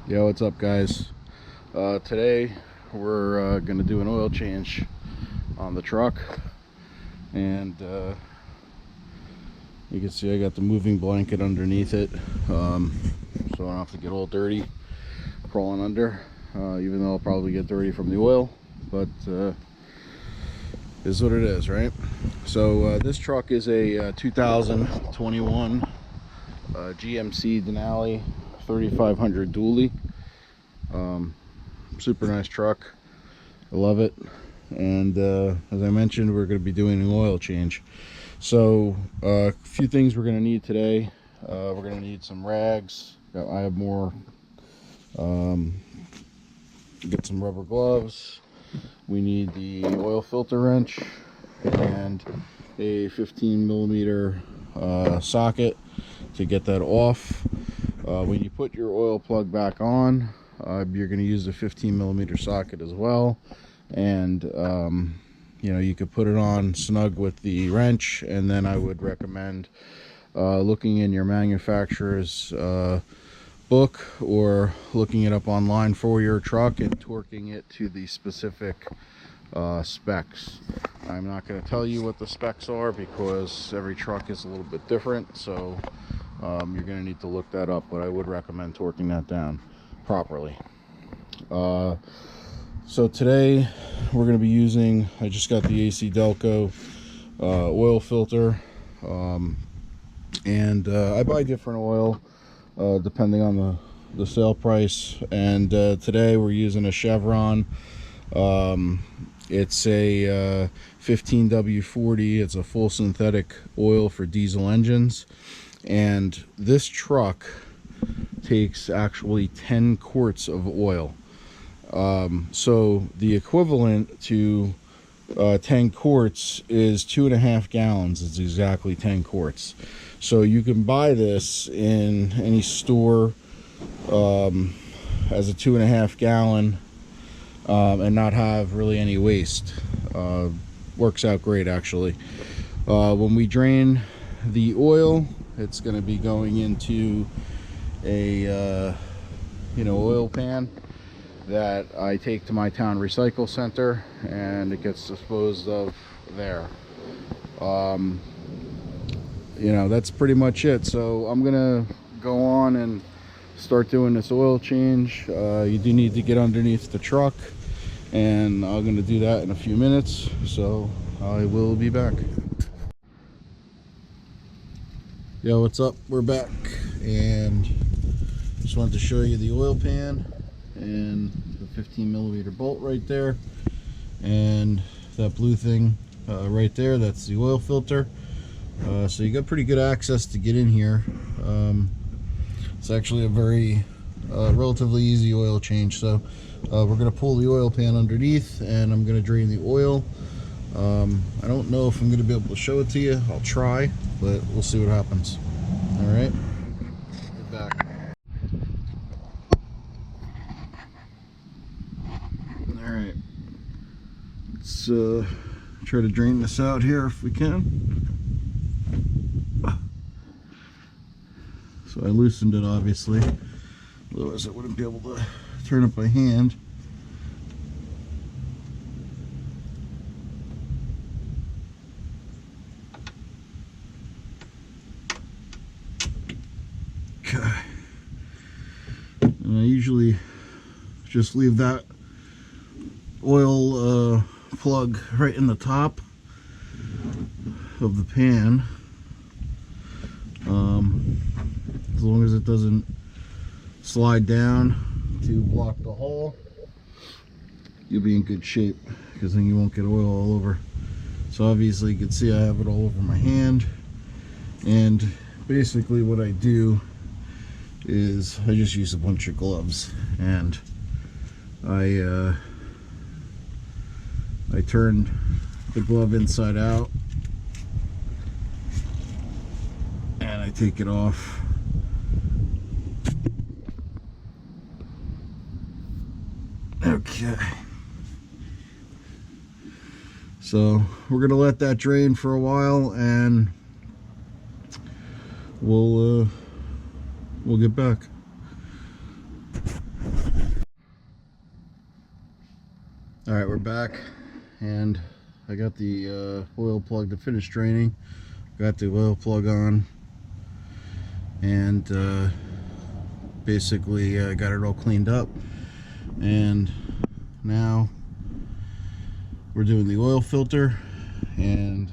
Yo, what's up, guys? Today we're gonna do an oil change on the truck, and you can see I got the moving blanket underneath it, so I don't have to get all dirty crawling under, even though I'll probably get dirty from the oil, but is what it is, right? So this truck is a 2021 GMC Denali 3500 dually. Super nice truck. I love it. And as I mentioned, we're going to be doing an oil change. So a few things we're going to need today. We're going to need some rags. I have more. Get some rubber gloves. We need the oil filter wrench and a 15 millimeter socket to get that off. When you put your oil plug back on, you're going to use a 15 millimeter socket as well, and you know, you could put it on snug with the wrench, and then I would recommend looking in your manufacturer's book or looking it up online for your truck and torquing it to the specific specs. I'm not going to tell you what the specs are because every truck is a little bit different, so you're going to need to look that up, but I would recommend torquing that down properly. So today we're going to be using, I just got the AC Delco oil filter, and I buy different oil depending on the sale price, and today we're using a Chevron. It's a 15W40. It's a full synthetic oil for diesel engines, and this truck takes actually 10 quarts of oil. So the equivalent to 10 quarts is 2.5 gallons. It's exactly 10 quarts. So you can buy this in any store as a 2.5 gallon and not have really any waste. Works out great, actually. When we drain the oil, it's going to be going into a oil pan that I take to my town recycle center, and it gets disposed of there. That's pretty much it. So I'm gonna go on and start doing this oil change. You do need to get underneath the truck, and I'm gonna do that in a few minutes, so I will be back. Yo, what's up? We're back, and just wanted to show you the oil pan and the 15 millimeter bolt right there, and that blue thing right there, that's the oil filter. So you got pretty good access to get in here. It's actually a very relatively easy oil change. So we're going to pull the oil pan underneath, and I'm going to drain the oil. I don't know if I'm going to be able to show it to you. I'll try, but we'll see what happens. All right, get back. All right, let's try to drain this out here if we can. So I loosened it, obviously, otherwise I wouldn't be able to turn it by hand. Okay. And I usually just leave that oil plug right in the top of the pan, as long as it doesn't slide down to block the hole, you'll be in good shape, because then you won't get oil all over. So obviously you can see I have it all over my hand, and basically what I do is I just use a bunch of gloves, and I turn the glove inside out, and I take it off. Okay, so we're gonna let that drain for a while, and we'll get back. All right, we're back, and I got the oil plug to finish draining. Got the oil plug on, and basically got it all cleaned up. And now we're doing the oil filter, and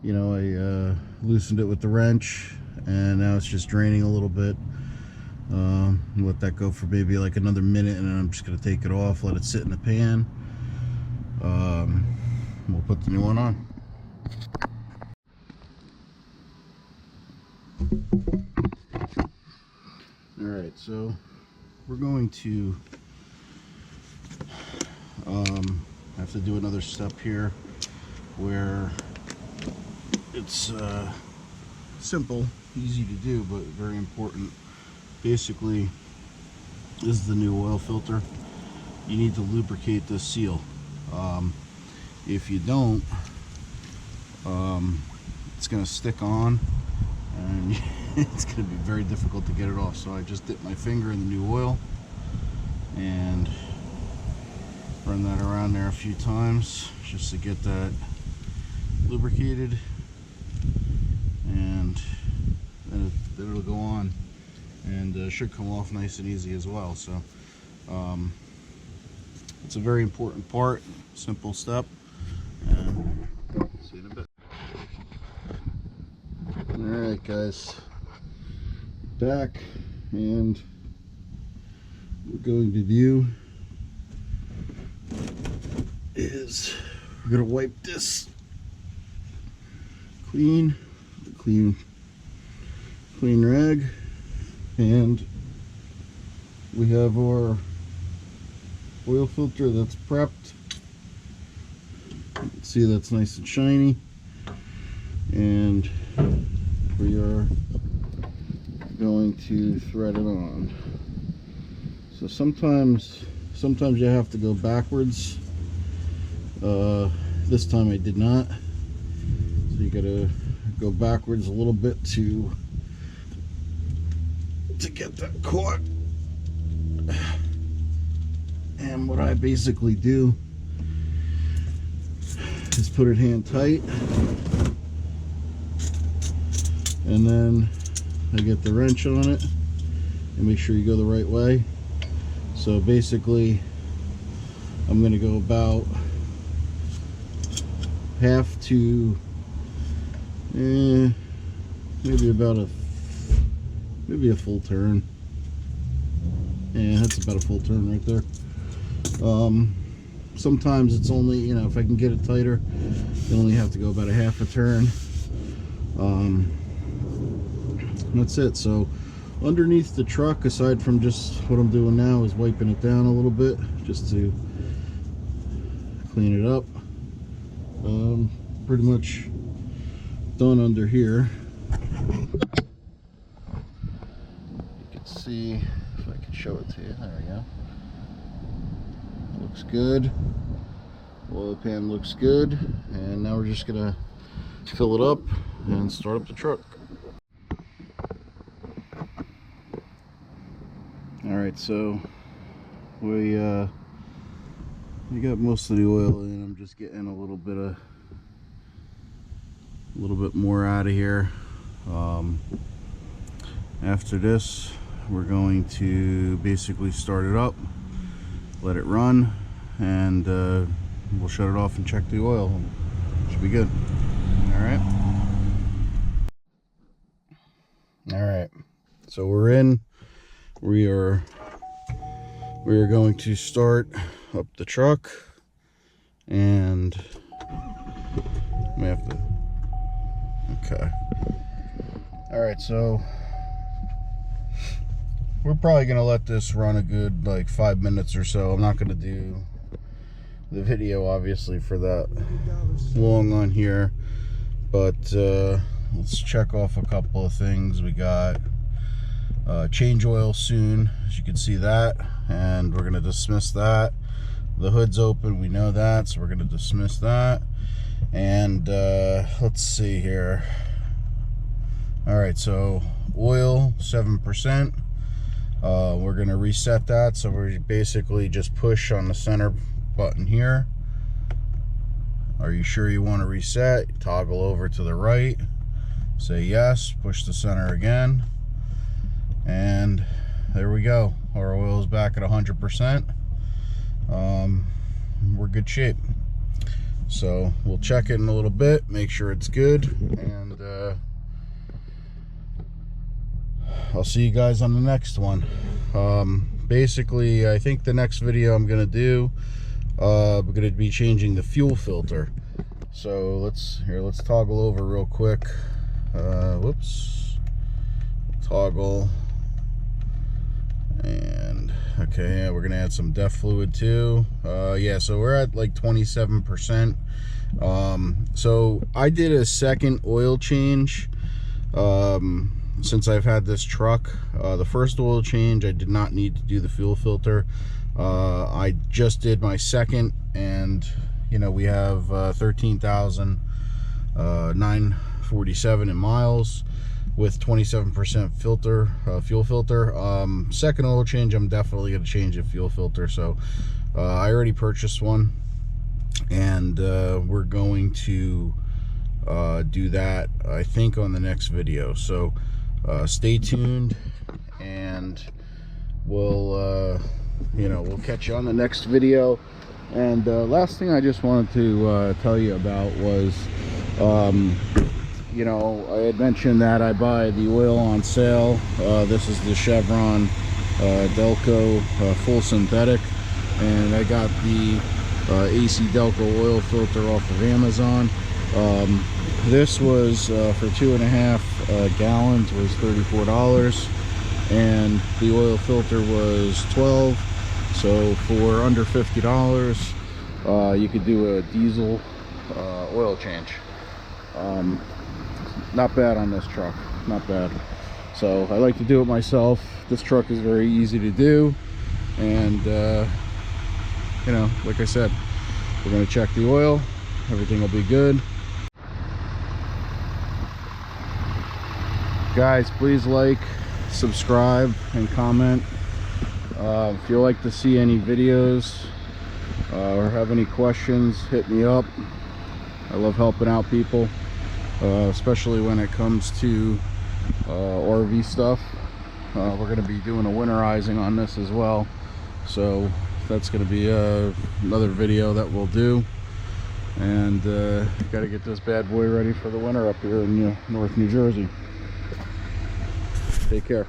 you know, I loosened it with the wrench, and now it's just draining a little bit. Let that go for maybe like another minute, and then I'm just going to take it off, let it sit in the pan. We'll put the new one on. Alright, so we're going to have to do another step here where it's simple, easy to do, but very important. Basically, this is the new oil filter. You need to lubricate this seal. If you don't, it's going to stick on, and it's going to be very difficult to get it off. So I just dipped my finger in the new oil and run that around there a few times just to get that lubricated, and then it'll go on, and should come off nice and easy as well. So it's a very important part, simple step, and see you in a bit. Alright guys, back, and we're going to do is we're going to wipe this clean rag, and we have our oil filter that's prepped. You can see that's nice and shiny, and we are going to thread it on. So sometimes you have to go backwards. This time I did not. So you gotta go backwards a little bit to get that caught. And what I basically do is put it hand tight, and then I get the wrench on it and make sure you go the right way. So basically I'm going to go about half to maybe a full turn. Yeah, that's about a full turn right there. Sometimes it's only, you know, if I can get it tighter, you only have to go about a half a turn. That's it. So underneath the truck, aside from just what I'm doing now, is wiping it down a little bit just to clean it up. Pretty much done under here. You can see, if I can show it to you, there we go. Looks good. Oil pan looks good, and now we're just gonna fill it up and start up the truck. Alright, so we got most of the oil in. I'm just getting a little bit more out of here. After this, we're going to basically start it up, let it run, and we'll shut it off and check the oil. Should be good. All right, so we're in. We are going to start up the truck, and we have to, okay. All right, so we're probably gonna let this run a good like 5 minutes or so. I'm not gonna do the video obviously for that long on here, but let's check off a couple of things. We got change oil soon, as you can see that, and we're gonna dismiss that. The hood's open, we know that, so we're gonna dismiss that. And let's see here. All right, so oil 7%. We're gonna reset that, so we basically just push on the center button here. Are you sure you want to reset? Toggle over to the right, say yes, push the center again, and there we go. Our oil is back at 100%. We're good shape. So we'll check it in a little bit, make sure it's good, and I'll see you guys on the next one. Basically, I think the next video I'm gonna do, I'm gonna be changing the fuel filter. So let's toggle over real quick. Whoops, toggle, and okay, yeah, we're gonna add some DEF fluid too. Yeah, so we're at like 27%. So I did a second oil change since I've had this truck. The first oil change, I did not need to do the fuel filter. I just did my second, and you know, we have 13,947 in miles with 27% filter, fuel filter. Second oil change, I'm definitely going to change the fuel filter. So I already purchased one, and we're going to do that, I think, on the next video. So stay tuned, and we'll you know, we'll catch you on the next video. And last thing I just wanted to tell you about was, you know, I had mentioned that I buy the oil on sale. This is the Chevron Delco full synthetic, and I got the AC Delco oil filter off of Amazon. This was for 2.5 gallons was $34, and the oil filter was $12. So for under $50, you could do a diesel oil change. Not bad on this truck, not bad. So I like to do it myself. This truck is very easy to do, and you know, like I said, we're going to check the oil. Everything will be good. Guys, please like, subscribe, and comment. If you like to see any videos or have any questions, hit me up. I love helping out people, especially when it comes to RV stuff. We're going to be doing a winterizing on this as well, so that's going to be another video that we'll do. And got to get this bad boy ready for the winter up here in North New Jersey. Take care.